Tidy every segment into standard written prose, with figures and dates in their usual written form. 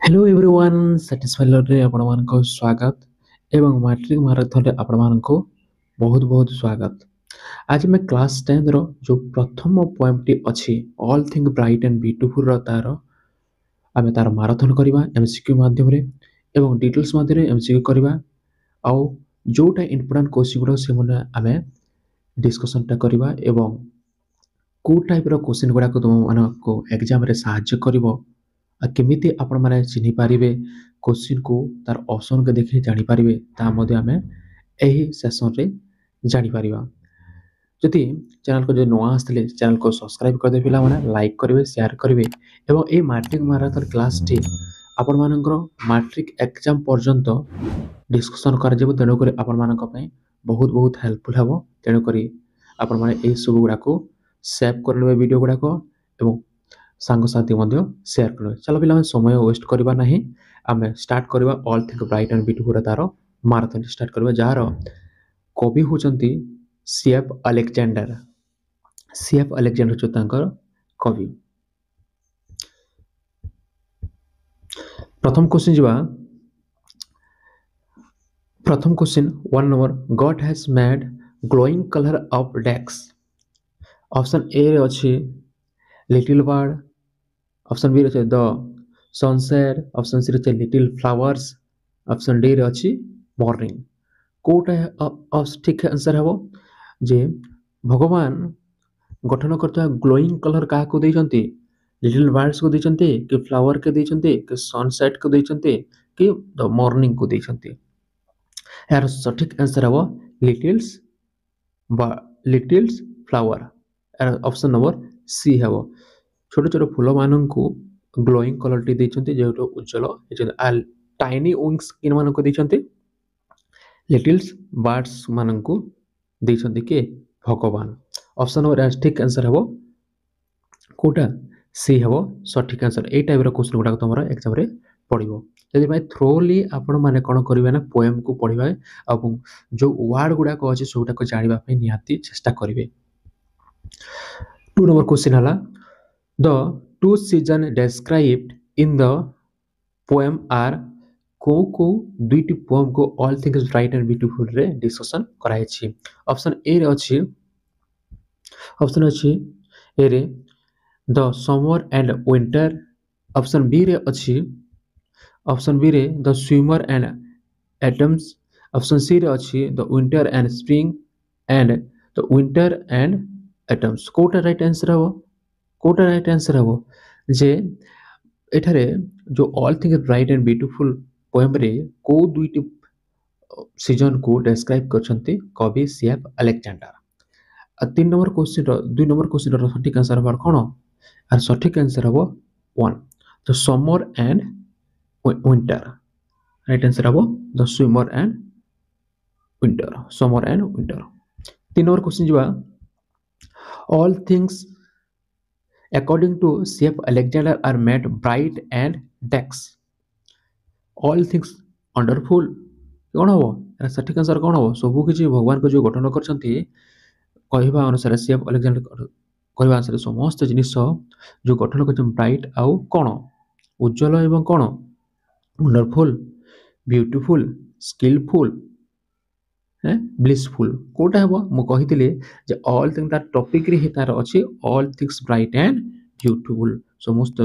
Hello everyone साटिस्फायर रे आपण मानको स्वागत एवं मैट्रिक मैराथन रे आपण मानको बहुत बहुत स्वागत। आज मैं क्लास 10 रो जो प्रथम पोएम टी अछि all thing bright and beautiful रो तार आमे तार मैराथन करबा एमसीक्यू माध्यम रे एवं डिटेल्स माध्यम रे एमसीक्यू करबा आउ जोटा इंपोर्टेंट क्वेश्चन रो से मने आमे डिस्कशन टा करबा एवं को टाइप रो क्वेश्चन गुडा को तुम मानको एग्जाम रे सहायता करबो केमिति आपण माने चिन्हि पारिबे क्वेश्चन को तार ऑप्शन के देखि जानि पारिबे ता मध्ये आमे एही सेशन रे जानि पारिबा। जदि चैनल को जो नवा आसले चैनल को सब्सक्राइब कर दे पिला माने लाइक करिवे शेयर करिवे एवं ए मैट्रिक मैराथन क्लास टी आपण मानकर मैट्रिक एग्जाम पर्यंत डिस्कशन कर जेबो तेनो करी आपण मानक पय बहुत बहुत हेल्पफुल हबो तेनो करी आपण माने ए सब गुडा को सेव कर लेबे वीडियो गुडा को एवं सांग साथी मध्य शेयर कर चलो पिला समय वेस्ट करबा नहीं आमे स्टार्ट करबा all think bright and beautiful तार मैराथन स्टार्ट करबा जार कवि होचंती सीएफ अलेक्जेंडर जो तांकर कवि। प्रथम क्वेश्चन जीवा प्रथम question 1 number God has made glowing colour of decks. Option A रे अछि लिटिल बर्ड, ऑप्शन बी रे द सनसेट, ऑप्शन सी रे लिटिल फ्लावर्स, ऑप्शन डी रे अछि मॉर्निंग। कोटा ठीक आंसर हबो जे भगवान गठन करता ग्लोइंग कलर का को दैचंती लिटिल बर्ड्स को दैचंती कि फ्लावर के दैचंती कि सनसेट को दैचंती कि द मॉर्निंग को दैचंती। यार सठिक आंसर हबो लिटिल्स लिटिल्स फ्लावर। यार ऑप्शन नंबर सी हबो छोट छोट फूल मानन को ग्लोइंग कलर टी दैचंती जेउटो उज्जवल आल टाइनी विंग्स किन मानन को दैचंती लिटिल्स बर्ड्स मानन को दैचंती के भगवान। ऑप्शन नंबर ठीक आंसर हबो कोटा सी हबो सठिक आंसर। ए टाइप रो क्वेश्चन गुडा तमरा एग्जाम रे पडिबो जदि भाई थ्रोली आपण माने कोन करिवे ना पोएम को पढिबा अब जो वर्ड गुडा को अछि सोटा को जानिबा पे निहाती चेष्टा करिवे। 2 नंबर क्वेश्चन हला the two season described in the poem are को दुईटी पोएम को all things bright and beautiful रे डिस्कशन कराई छी। ऑप्शन ए रे अछि ए रे the summer and winter, option B रे अछि the summer and autumns, option C रे अछि the winter and spring and the winter and autumns. कोटा राइट आंसर हबो जे एठारे जो all things bright and beautiful poem रे को दुईटी सीजन को डिस्क्राइब करछंती कवि C F Alexander. 3 number question 2 number question रो सठिक आंसर हबार कोन आर सठिक आंसर हबो 1 the summer and winter. Right answer हबो the summer and winter 3 number question जीवा all things according to C F Alexander are made bright and dash. All things wonderful कौन हम सठिक आंसर कौन हम सब किसी भगवान को जो गठन करछंती कहवा अनुसार सीएफ अलेक्जेंडर कहवा अनुसार समस्त जिनिस जो गठन कर ब्राइट आउ कौन उज्जवल एवं कौन वंडरफुल ब्यूटीफुल स्किलफुल ब्लिसफुल कोटा हम मु कहितले जे ऑल थिंग तार टॉपिक रे तार अछि all things bright and beautiful समस्त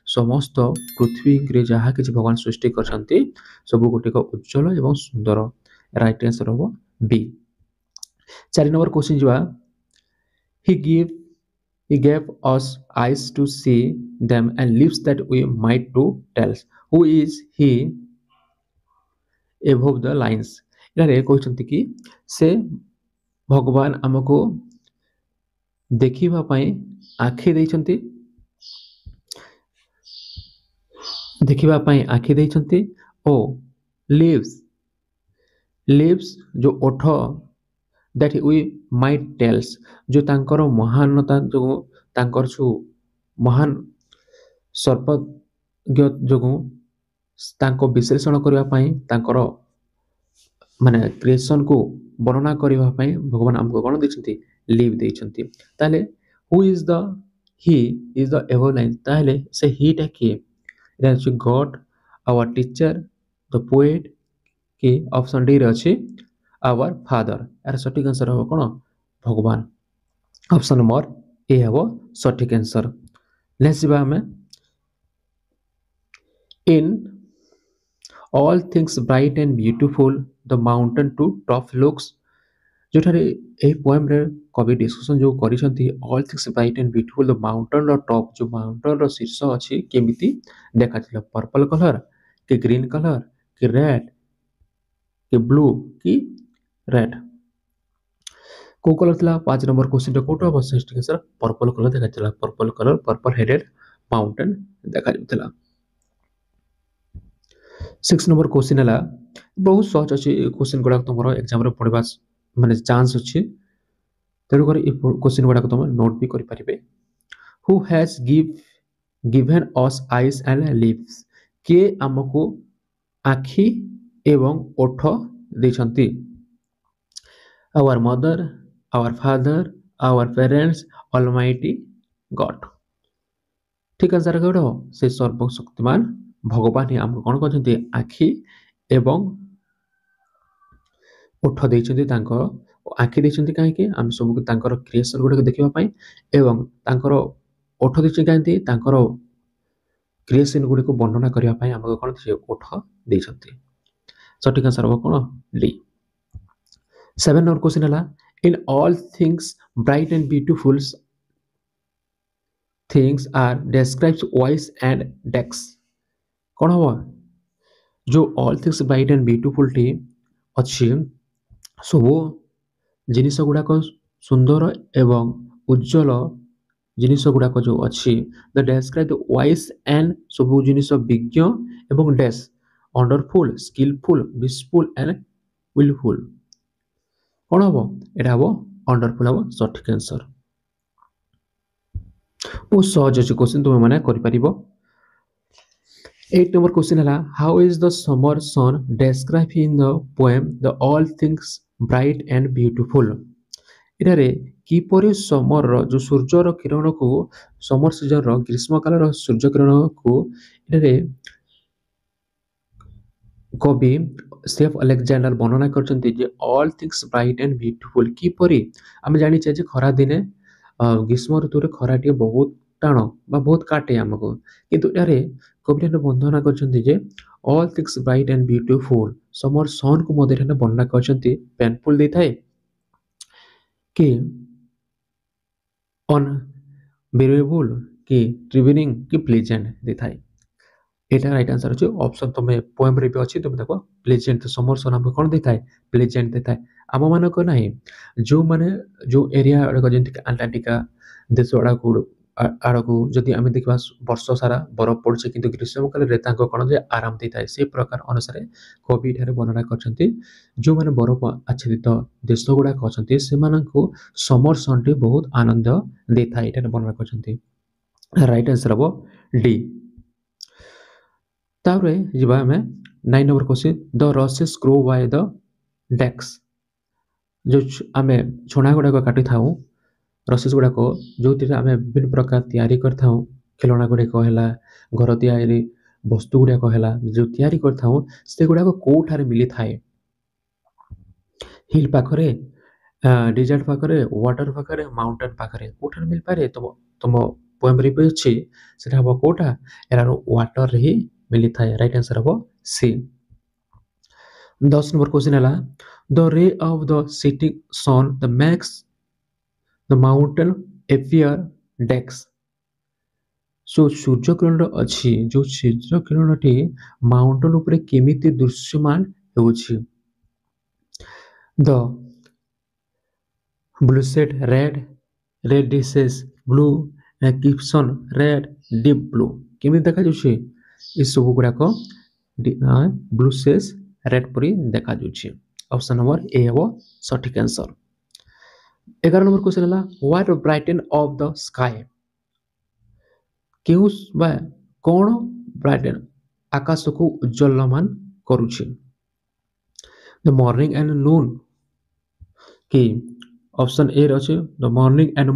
समस्त पृथ्वी रे जहा कि भगवान सृष्टि करछंती सब गोटे को उज्जवल एवं सुंदर। राइट आंसर हो बी। 4 नंबर क्वेश्चन जीवा he gave us eyes to see them and lips that we might to tell who is he above the lines। यारे कहछंती कि से भगवान हमको देखिबा पई आखि दैछंती ओ लिव्स जो ओठ दैट वी माइट टेल्स जो तांकर महानता जो तांकर जो महान सर्पज्ञ जो तांको विश्लेषण करबा पई तांकर माने क्रिएशन को वर्णना करबा पई भगवान हमको कोन दैछंती लिव दैछंती। ताले who is the ever line ताले से ही टा के God our teacher, the poet କି ଅପସନ୍ ଡି ରେ ଅଛି our father। ଏହାର ସଠିକ ଆନ୍ସର ହେବ କ'ଣ? ଭଗବାନ। ଅପସନ୍ ନମ୍ବର ଏ ହେବ ସଠିକ ଆନ୍ସର। ନେକ୍ସଟ ଯିବା ଆମେ in all things bright and beautiful the mountain to top looks। ଯେଉଁଠାରେ ଏହି ପୋଏମରେ କବି ଡିସ୍କସନ୍ ଯେଉଁ କରିଛନ୍ତି all things bright and beautiful the ମାଉଣ୍ଟନର ଟପ୍ ଯେଉଁ ମାଉଣ୍ଟନର ଶୀର୍ଷ ଅଛି କେମିତି ଦେଖାଯିବ? ପର୍ପଲ୍ କଲର୍ କି ଗ୍ରୀନ୍ କଲର୍ କି ରେଡ୍ କି ବ୍ଲୁ କି ରେଡ୍? କୋଉ କଲର୍ ଥିଲା? 5 ନମ୍ବର କ୍ୱେଶ୍ଚିନ୍ଟା କୋଉଟା ହେବ? ସଠିକ୍ ଆନ୍ସର ପର୍ପଲ୍ କଲର୍ ଦେଖାଯାଇଥିଲା। Purple colour purple headed mountain ଦେଖାଯାଉଥିଲା। 6 ନମ୍ବର କ୍ୱେଶ୍ଚିନ୍ ହେଲା, ବହୁତ ସହଜ ଅଛି କ୍ୱେଶ୍ଚିନ୍ ଗୁଡ଼ାକ ତୁମର ଏକ୍ଜାମ୍ରେ ପଢ଼ିବା ମାନେ ଚାନ୍ସ ଅଛି, ତେଣୁକରି ଏ କ୍ୱେଶ୍ଚିନ୍ ଗୁଡ଼ାକ ତୁମେ ନୋଟ୍ ବି କରିପାରିବେ। Who has given us eyes and lips? କିଏ ଆମକୁ ଆଖି ଏବଂ ଓଠ ଦେଇଛନ୍ତି? Our mother, our father, our parents, almighty God. ଠିକ ଆନ୍ସର କେଉଁଟା ହେବ? ସେ ସର୍ବଶକ୍ତିମାନ ଭଗବାନ ହିଁ ଆମକୁ କ'ଣ କରିଛନ୍ତି? ଆଖି ଏବଂ ଓଠ ଦେଇଛନ୍ତି। ତାଙ୍କର ଆଖି ଦେଇଛନ୍ତି କାହିଁକି? ଆମେ ସବୁକୁ ତାଙ୍କର କ୍ରିଏସନ୍ ଗୁଡ଼ିକ ଦେଖିବା ପାଇଁ, ଏବଂ ତାଙ୍କର ଓଠ ଦେଇଛନ୍ତି କାହିଁକି? ତାଙ୍କର କ୍ରିଏସନ୍ ଗୁଡ଼ିକୁ ବର୍ଣ୍ଣନା କରିବା ପାଇଁ ଆମକୁ କ'ଣ ଓଠ ଦେଇଛନ୍ତି। ସଠିକ ଆନ୍ସର ହେବ କ'ଣ? ଡି। 7 ନମ୍ବର କ୍ୱେଶ୍ଚିନ୍ ହେଲା, in all things bright and beautiful things are described wise and dex। କ'ଣ ହେବ? ଯେଉଁ all things bright and beautiful ଟି ଅଛି, ସବୁ ଜିନିଷ ଗୁଡ଼ାକ ସୁନ୍ଦର ଏବଂ ଉଜ୍ଜଳ ଜିନିଷ ଗୁଡ଼ାକ ଯେଉଁ ଅଛି, ଦ ଡେସ୍କ୍ରାଇବ୍ ଦ ୱାଇସ୍ ଆଣ୍ଡ ସବୁ ଜିନିଷ ବିଜ୍ଞ ଏବଂ ଡେସ୍ ୱଣ୍ଡରଫୁଲ୍, ସ୍କିଲଫୁଲ୍, ବିସଫୁଲ୍ ଆଣ୍ଡ ୱିଲଫୁଲ୍। କ'ଣ ହେବ? ଏଇଟା ହେବ ୱଣ୍ଡରଫୁଲ୍ ହେବ ସଠିକ ଆନ୍ସର। ବହୁତ ସହଜ ଅଛି କ୍ୱେଶ୍ଚିନ୍, ତୁମେ ମାନେ କରିପାରିବ। 8 ନମ୍ବର କ୍ୱେଶ୍ଚିନ୍ ହେଲା, how is the summer sun describe in the poem the all things bright and beautiful? ଏଠାରେ କିପରି ସମରର ଯେଉଁ ସୂର୍ଯ୍ୟର କିରଣକୁ, ସମର ସିଜନର ଗ୍ରୀଷ୍ମକାଳର ସୂର୍ଯ୍ୟ କିରଣକୁ ଏଠାରେ କବି ସେଫ୍ ଆଲେକ୍ଜାଣ୍ଡାର ବର୍ଣ୍ଣନା କରିଛନ୍ତି ଯେ all things bright and beautiful. କିପରି? ଆମେ ଜାଣିଛେ ଯେ ଖରା ଦିନେ ଗ୍ରୀଷ୍ମ ଋତୁରେ ଖରାଟିଏ ବହୁତ ଟାଣ ବା ବହୁତ କାଟେ ଆମକୁ, କିନ୍ତୁ ଏଠାରେ କବି ବର୍ଣ୍ଣନା କରିଛନ୍ତି ଯେ all things bright and beautiful summer ସନ୍କୁ ମଧ୍ୟ ଏଠାରେ ବର୍ଣ୍ଣନା କରିଛନ୍ତି ପେନଫୁଲ୍ ଦେଇଥାଏ କି ଅନବିରେବୁଲ୍ କି ଟ୍ରିଭିନିଂ କି ପ୍ଲିଜେଣ୍ଟ ଦେଇଥାଏ। ଏଇଟା ରାଇଟ୍ ଆନ୍ସର ଅଛି ଅପସନ୍। ତୁମେ ପୋଏମ୍ରେ ବି ଅଛି, ତୁମେ ଦେଖ ପ୍ଲେଜେଣ୍ଟ ସମର ସନ୍ ଆମକୁ କ'ଣ ଦେଇଥାଏ? ପ୍ଲେଜେଣ୍ଟ ଦେଇଥାଏ। ଆମମାନଙ୍କ ନାହିଁ, ଯେଉଁମାନେ ଯେଉଁ ଏରିଆ ଗୁଡ଼ାକ ଯେମିତିକି ଆଣ୍ଟାର୍କଟିକା ଦେଶ ଆଡ଼କୁ ଯଦି ଆମେ ଦେଖିବା ବର୍ଷ ସାରା ବରଫ ପଡ଼ୁଛି, କିନ୍ତୁ ଗ୍ରୀଷ୍ମକାଳରେ ତାଙ୍କ କ'ଣ ଯେ ଆରାମ ଦେଇଥାଏ। ସେ ପ୍ରକାର ଅନୁସାରେ କବି ଏଠାରେ ବର୍ଣ୍ଣନା କରିଛନ୍ତି ଯେଉଁମାନେ ବରଫ ଆଚ୍ଛାଦିତ ଦେଶ ଗୁଡ଼ାକ ଅଛନ୍ତି ସେମାନଙ୍କୁ ସମର ସନ୍ଟି ବହୁତ ଆନନ୍ଦ ଦେଇଥାଏ, ଏଠାରେ ବର୍ଣ୍ଣନା କରିଛନ୍ତି। ରାଇଟ୍ ଆନ୍ସର ହେବ ଡି। ତାପରେ ଯିବା ଆମେ 9 ନମ୍ବର କ୍ୱେଶ୍ଚିନ୍, ଦ ରସେସ୍ ଗ୍ରୋ ବାଇ ଦ ଡେକ୍ସ। ଯେଉଁ ଆମେ ଛଣା ଗୁଡ଼ାକ କାଟିଥାଉ, ରସେସ୍ ଗୁଡ଼ାକ ଯେଉଁଥିରେ ଆମେ ବିଭିନ୍ନ ପ୍ରକାର ତିଆରି କରିଥାଉ, ଖେଳଣା ଗୁଡ଼ିକ ହେଲା, ଘର ତିଆରି ବସ୍ତୁ ଗୁଡ଼ାକ ହେଲା, ଯେଉଁ ତିଆରି କରିଥାଉ ସେଗୁଡ଼ାକ କେଉଁଠାରେ ମିଳିଥାଏ? ହିଲ୍ ପାଖରେ, ଡେଜର୍ଟ ପାଖରେ, ୱାଟର ପାଖରେ, ମାଉଣ୍ଟେନ୍ ପାଖରେ, କେଉଁଠାରେ ମିଳିପାରେ? ତୁମ ପୋଏମ୍ରେ ବି ଅଛି, ସେଟା ହେବ କେଉଁଟା? ଏହାର ୱାଟରରେ ହିଁ ମିଳିଥାଏ। ରାଇଟ୍ ଆନ୍ସର ହେବ ସି। 10 ନମ୍ବର କ୍ୱେଶ୍ଚିନ୍ ହେଲା, the ray of the setting sun the makes the mountain appear dash. ଯେଉଁ ସୂର୍ଯ୍ୟ କିରଣ ଅଛି, ଯେଉଁ ସୂର୍ଯ୍ୟ କିରଣଟି ମାଉଣ୍ଟେନ୍ ଉପରେ କେମିତି ଦୃଶ୍ୟମାନ ହେଉଛି? The blue set red, red deceives blue, keeps on red, deep blue. କେମିତି ଦେଖାଯାଉଛି? ଏସବୁ ଗୁଡ଼ାକ ବ୍ଲୁ ସେସ୍ ରେଡ୍ ପରି ଦେଖାଯାଉଛି। ଅପସନ୍ ନମ୍ବର ଏ ହେବ ସଠିକ ଆନ୍ସର। 11 ନମ୍ବର କ୍ୱେଶ୍ଚିନ୍ ହେଲା, what brighten of the sky? କେଉଁ ବା କ'ଣ ବ୍ରାଇଟେନ୍ ଆକାଶକୁ ଉଜ୍ଜଳମାନ କରୁଛି? ଦ ମର୍ଣ୍ଣିଂ ଆଣ୍ଡ ନୁନ୍ କି ଅପସନ୍ ଏ ରେ ଅଛି ଦ ମର୍ଣ୍ଣିଂ ଆଣ୍ଡ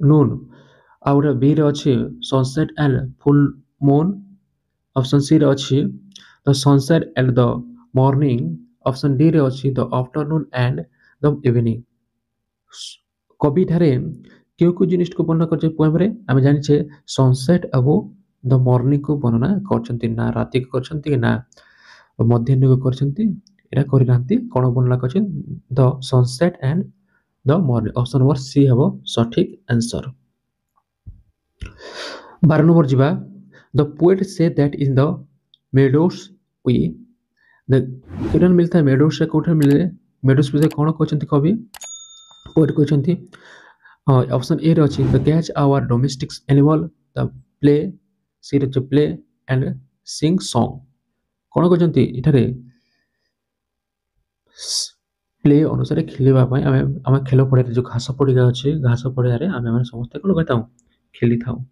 ନୁନ୍, ଆଉ ଗୋଟେ ବି ରେ ଅଛି sunset and full moon, option C रे अछि the sunset and the morning, option D रे अछि the afternoon and the evening. कवि ठारे क्यों क्यों जिनिस को वर्णना कर पोएम रे आम जानिछे सनसेट एवं द मॉर्निंग को वर्णना करछंती ना राति को करछंती ना मध्याह्न को करछंती एटा करिनांती कोन वर्णना करछन the sunset and the morning. Option number C हेबो सठिक आंसर। 12 नंबर जिबा the poet say that in the meadows we the किरण मिलता है मेडोस से कोठे मिले मेडोस पे कोन कहछंती कवि पोएट कहछंती ऑप्शन ए रे अछि the catch our domestic animal the play C रे प्ले एंड सिंग सॉन्ग कोन कहछंती इठारे प्ले अनुसार खेलिबा पई आमे खेल पड़े जो घास पड़िया अछि घास पड़िया रे आमे समस्त कोन कहताऊ खेली थाऊ।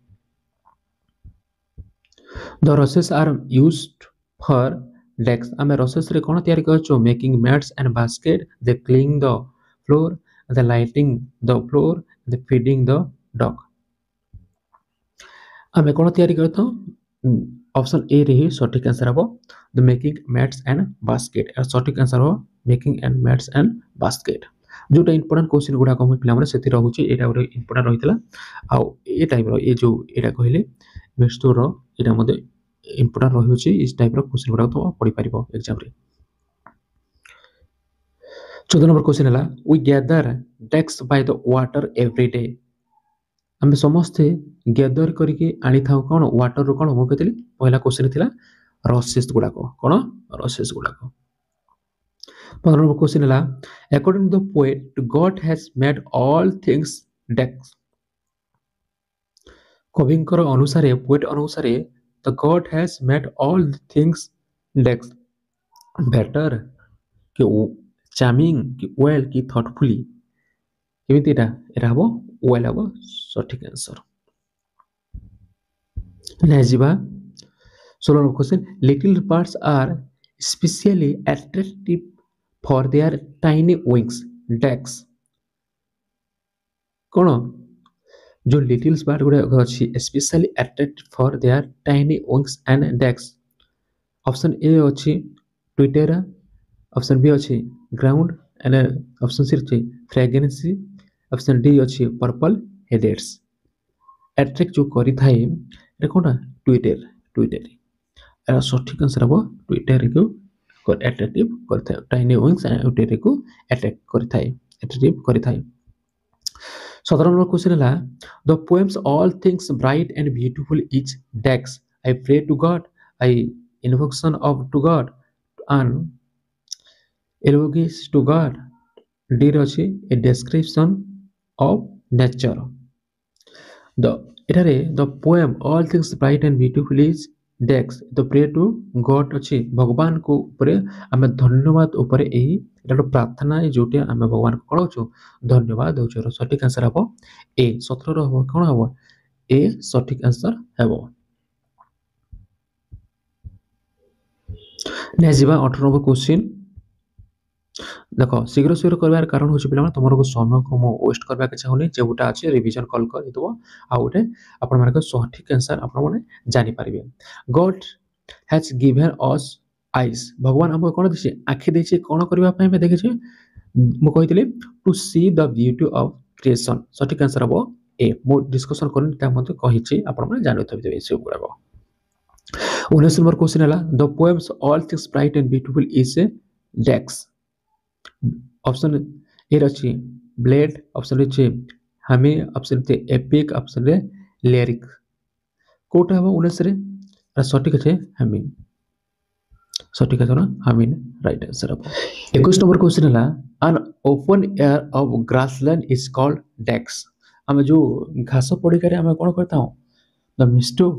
The rushes are used for dash आमे रसेस रे कोन तयारी करछो making mats and basket the cleaning the floor the lighting the floor the feeding the dog आमे कोन तयारी करथो ऑप्शन ए रे ही सठिक आंसर हबो the making mats and basket और सठिक आंसर हो making and mats and basket जोटा इंपोर्टेंट क्वेश्चन गुडा को पिला माने सेति रहउची एटा गुडा इंपोर्टेंट रहितला आ ए टाइप रो ए जो एटा कहले मेस्टोर रो एटा मते इंपोर्टेंट रहउची इस टाइप रो क्वेश्चन गुडा तो पढि परिबो एग्जाम रे। 14 नंबर क्वेश्चन हला we gather decks by the water every day आमे समस्ते गैदर करके आनी थाउ कोन वाटर रो कोन मो कहतली पहला क्वेश्चन थिला रसेस गुडा को कोन रसेस गुडा को। 15 नंबर क्वेश्चन हला according to the poet God has made all things dash कविंकर अनुसारे पोएट अनुसारे the God has made all things dash better कि चार्मिंग कि वेल कि थॉटफुली केमिति एटा हबो वेल हबो सठिक आंसर। नेजिबा 16 number question little birds are specially attractive for their tiny wings dash कोन जो लिटिल बर्ड गुडा अछि specially attractive for their tiny wings and desks option A अछि ट्विटेरा ऑप्शन बी अछि ग्राउंड एंड ऑप्शन सी अछि fragrance option D अछि purple heads attract जो करि थाए एटा कोना ट्विटर ट्विटर एरा सठिक आंसर हबो ट्विटर को अट्रैक्टिव करथाय टाइनी विंग्स एंड ट्विटर को अट्रैक्ट करथाय अट्रैक्टिव करथाय। 17 नंबर क्वेश्चन हला the poems all things bright and beautiful is dash I pray to God I invocation of to God and eulogies to God D रछि a description of nature the एठारे the poem all things bright and beautiful is dash the pray to God अछि भगवान को ऊपर आमे धन्यवाद ऊपर एही एटा प्रार्थना जोटे आमे भगवान को कळछु धन्यवाद दउछु सठिक आंसर हबो ए 17 रो हबो कोन हबो ए सठिक आंसर हबो। नेजिबा 18 नंबर क्वेश्चन देखो शीघ्र शीघ्र करबार कारण होछि पिला तुमर को समय को मो वेस्ट करबा के चाहूनी जेउटा अछि रिवीजन कॉल कर दितबो आ उठे आपण माने सठिक आंसर आपण माने जानि परिबे। God has given us eyes भगवान हमको कोन दिछि आखि देछि कोन करबा पय मे देखै छै मो कहितले to see the beauty of creation सठिक आंसर हबो ए मो डिस्कशन करन ता मते कहिछि आपण माने जानि थबि देबे से गुडाको। 19 नंबर क्वेश्चन हला the poems all things bright and beautiful is dash option A रछि ब्लेड ऑप्शन रछि हमें ऑप्शन ते एपिक ऑप्शन रे लिरिक कोटा हबो 19 रे सठिक छै हमें सठिक छै ना हमें राइट आंसर हबो। 21 नंबर क्वेश्चन हला an open air of grassland is called dash हम जो घास पड़ी करे हम कोन करता हूं द मिस्टो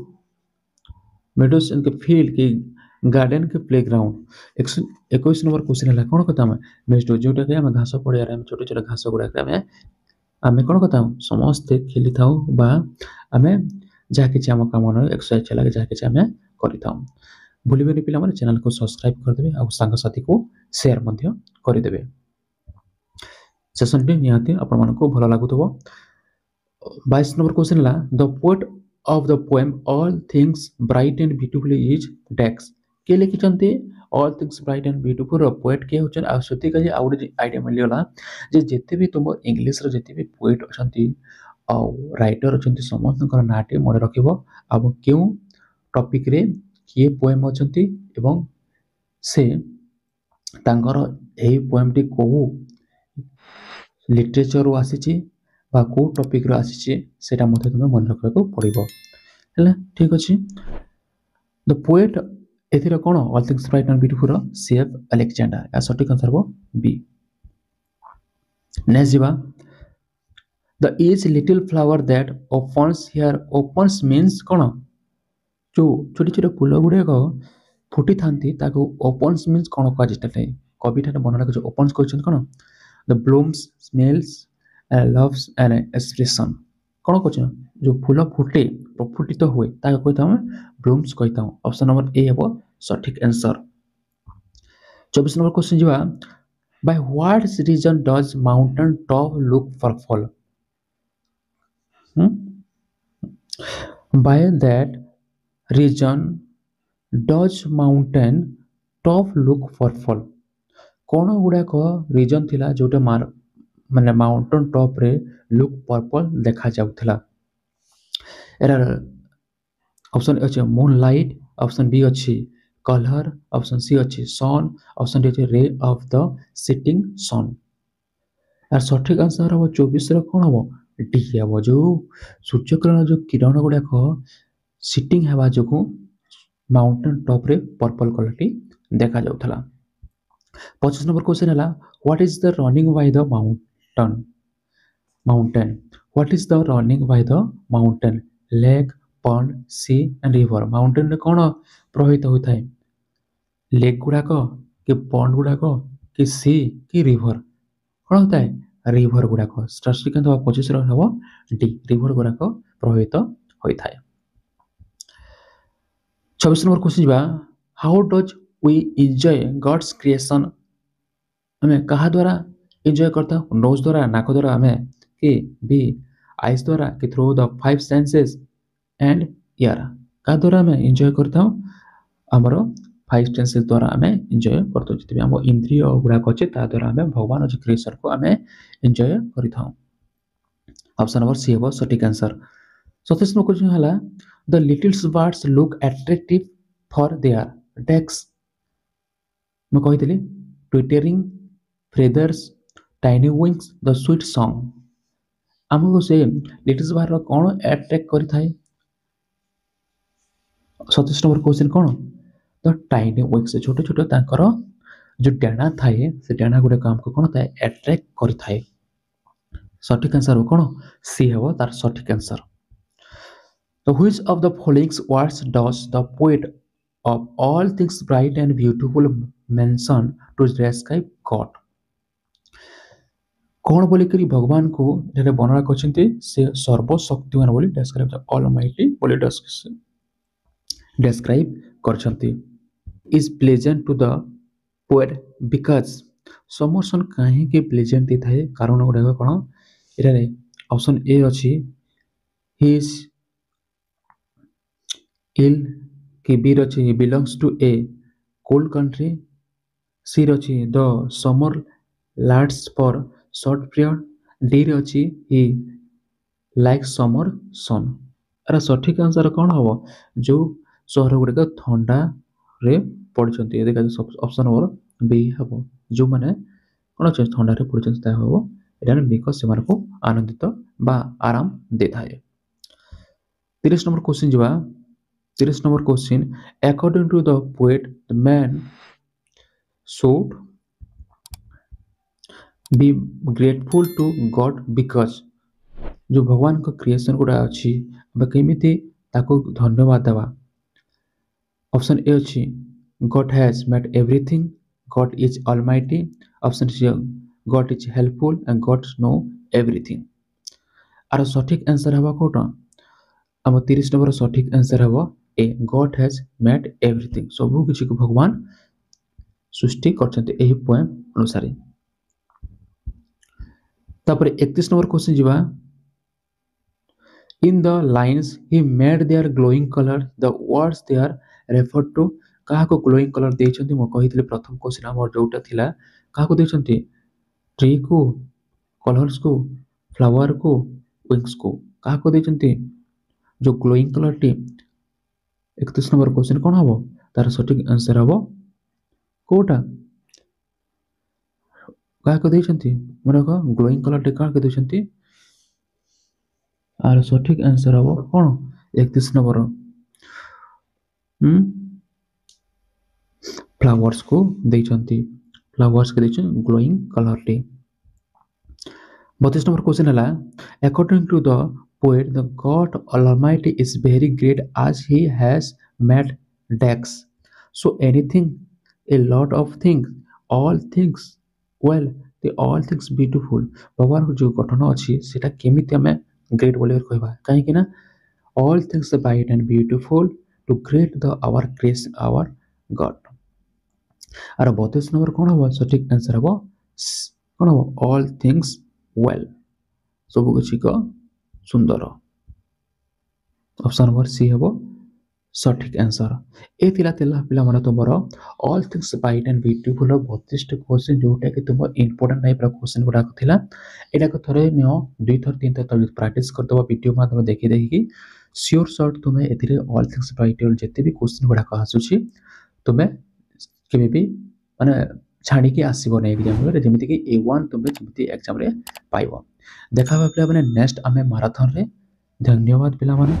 मेडोस इन के फील्ड की गार्डन के प्लेग्राउंड 21 नंबर क्वेश्चन हला कोन कहता हम मेस्टो जोटा के हम घास पड़िया रे हम छोटे छोटे घास गुडा के हम कोन कहता हम समस्त खेली थाउ बा हमें जाके जे हम काम न एक्सरसाइज चला के जाके जे हम करि थाउ भूलिबेनी पिला माने चैनल को सब्सक्राइब कर देबे आ संग साथी को शेयर मध्य कर देबे सेशन पे निहाती आपण मन को भलो लागुतबो। 22 नंबर क्वेश्चन हला the poet of the poem All Things Bright and Beautiful is Dex କିଏ ଲେଖିଛନ୍ତି All Things Bright and Beautiful ର ପୋଏଟ୍ କିଏ ହେଉଛନ୍ତି ଆଉ ସେଥିକାଲି ଆଉ ଗୋଟେ ଆଇଡ଼ିଆ ମିଳିଗଲା ଯେ ଯେତେ ବି ତୁମ ଇଂଲିଶର ଯେତେ ବି ପୋଏଟ୍ ଅଛନ୍ତି ଆଉ ରାଇଟର ଅଛନ୍ତି ସମସ୍ତଙ୍କର ନାଁଟି ମନେ ରଖିବ ଆଉ କେଉଁ ଟପିକରେ କିଏ ପୋଏମ୍ ଅଛନ୍ତି ଏବଂ ସେ ତାଙ୍କର ଏହି ପୋଏମ୍ଟି କେଉଁ लिटरेचर आसी कौ टॉपिक रो आसी सेटा मते तुमे मन रखबाको पड़िबो हैला ठीक अछि द पोएट एथिरा कोन all things bright and beautiful C F Alexander या सटीक आंसर हो बी नेक्स्ट जीवा the is little flower that opens here opens means कोन जो छोटी छोटी फूल गुडे को फुटी थांती ताको ओपन्स मींस कोन को जितले कविता बनना जो ओपन्स कहछन कोन the blooms smells loves and expression कौन कहते जो फूल फुटे प्रफुटित हुए कहता हूँ ब्लूम्स कहता हूँ ऑप्शन नंबर ए हे सठिक आंसर 24 नंबर क्वेश्चन जीवा by what reason does mountain top look purple by that reason does mountain top look purple कौन गुड़ाक रिजन थिला जोटा माने माउंटेन टॉप रे लुक पर्पल देखा जाउथला एरार ऑप्शन अछि मून लाइट ऑप्शन बी अछि कलर ऑप्शन सी अछि सन ऑप्शन डी अछि रे ऑफ द सेटिंग सन यार सठिक आंसर हो 24 रे कोन हो डी हो जो सूर्य किरण जो किरण गुड़ाक सिटिंग हेबा जोगु माउंटेन टॉप रे पर्पल कलर टी देखा जाउथला 25 नंबर क्वेश्चन है what is the running by the mountain what is the running by the mountain lake pond sea and river mountain रे कोन प्रवाहित होता है लेक गुड़ाक कि पॉन्ड गुड़ाक कि सी कि रिवर कौन होता है रिवर गुड़ाक स्टार्ट 25 हम डी रिवर गुड़ाक प्रभावित होता है 26 नंबर क्वेश्चन जीवा how does we enjoy God's creation हमें कहा द्वारा एंजॉय करता हूँ नोज द्वारा नाक द्वारा हमें कि बी आइज द्वारा कि through the 5 senses and year का द्वारा हमें एंजॉय करता हूँ आमर 5 सेंसेस द्वारा हमें एंजॉय करता हूँ जितने आम इंद्रिय गुड़ाक अच्छे द्वारा हमें भगवान अच्छे क्रिएशन को हमें एंजॉय करता हूँ ऑप्शन नंबर सी हे सठिक आंसर 27 नंबर क्वेश्चन है the little birds look attractive for their dash मैं कही twittering feathers tiny wings the sweet song आमको से लिटिल बर्ड कौन अट्रैक्ट करें 27 नंबर क्वेश्चन कौन द टाइनी विंग्स छोटे छोटे तांकर जो डाना थाए से डाना गुड़े आमको कौन थाए अट्रैक्ट करें सठिक आंसर कौन सी हे तार सठिक आंसर तो which of the following words does the poet of all things bright and beautiful mention to describe God कौन बोलिकरी भगवान को वर्णना करछन्ते से सर्वशक्तिमान बोली डिस्क्राइब ऑलमाइटी बोली डिस्क्राइब करछन्ते is pleasant to the poet because summer sun काहे के प्लेजेंट दे थाए कारण गुडा कोन एरे ऑप्शन ए अछि ही इज इल के बी अछि belongs to a cold country C अछि the summer lasts for short period D रे अछि ही लाइक समर सन अरे सठिक आंसर कौन हम जो सहर गुड़िक थंडा रे पड़ते देखा ऑप्शन नंबर बी हम जो मैंने कौन अच्छे थंडा रे पड़ते हम यहाँ बिकज से आनंदित बा आराम दे थाए 30 नंबर क्वेश्चन जीवा 30 number question according to the poet the man should be grateful to God because जो भगवान का क्रिएशन गुड़ा अच्छी केमिति ताको धन्यवाद देवा ऑप्शन ए अच्छी God has made everything God is almighty option C God is helpful and God know everything आर सठिक आंसर हवा कोटा आम 30 नंबर सठिक आंसर हवा A God has made everything सब किसी को भगवान सृष्टि करछन्ते एही पोएम अनुसार तापर 31 नंबर क्वेश्चन जीवा In the lines he made their glowing color, the words they are referred to କାହାକୁ glowing color ଦେଇଛନ୍ତି ମୁଁ କହିଥିଲି ପ୍ରଥମ କ୍ୱେଶ୍ଚିନ୍ ଆମର ଯୋଉଟା ଥିଲା କାହାକୁ ଦେଇଛନ୍ତି ଟ୍ରି କୁ କଲର୍ସ କୁ ଫ୍ଲାୱାର କୁ ୱିଙ୍ଗସ୍ କୁ କାହାକୁ ଦେଇଛନ୍ତି ଯୋଉ ଗ୍ଲୋଇଂ କଲରଟି 31 ନମ୍ବର କ୍ୱେଶ୍ଚିନ୍ କଣ ହବ ତାର ସଠିକ ଆନ୍ସର ହବ କୋଉଟା କାହାକୁ ଦେଇଛନ୍ତି ମନେ ରଖ ଗ୍ଲୋଇଂ କଲରଟି କାହାକୁ ଦେଇଛନ୍ତି ଆର ସଠିକ ଆନ୍ସର ହବ କଣ 31 ନମ୍ବର फ्लावर्स को ଦେଇଛନ୍ତି फ्लावर्स को ଦେଇଛନ୍ତି glowing colour T 32 number question है according to the poet the god almighty is very great as he has made decks so anything a lot of things all things well the all things beautiful भगवान जो गठन अछि सेटा केमिति हमें great बोले कहबा काहे कि ना all things bright and beautiful to create the our creation our god आर 32 नंबर कौन हम सठिक आंसर हम कौन हम ऑल थिंग्स वेल सब किसी का सुंदर ऑप्शन नंबर सी हम सठिक आंसर ए थिला थिला पिला मन तुमरो all things bright and beautiful 32 question जोटा कि तुम इंपोर्टेंट टाइप रो क्वेश्चन गुडा थिला एटा को थरे नियो दुई थर तीन थर तक प्रैक्टिस कर दबा वीडियो माध्यम देखि देखि श्योर शॉट तुम्हें एथिरे ऑल थिंग्स ब्राइट जेते भी क्वेश्चन गुडा आसुची तुम्हें केबे भी माने छाड़िकी आसब ना एग्जाम जमीक A1 तुम्हें जमी एग्जाम पाइब देखा पिला नेक्स्ट आम माराथन रे धन्यवाद पिला माने।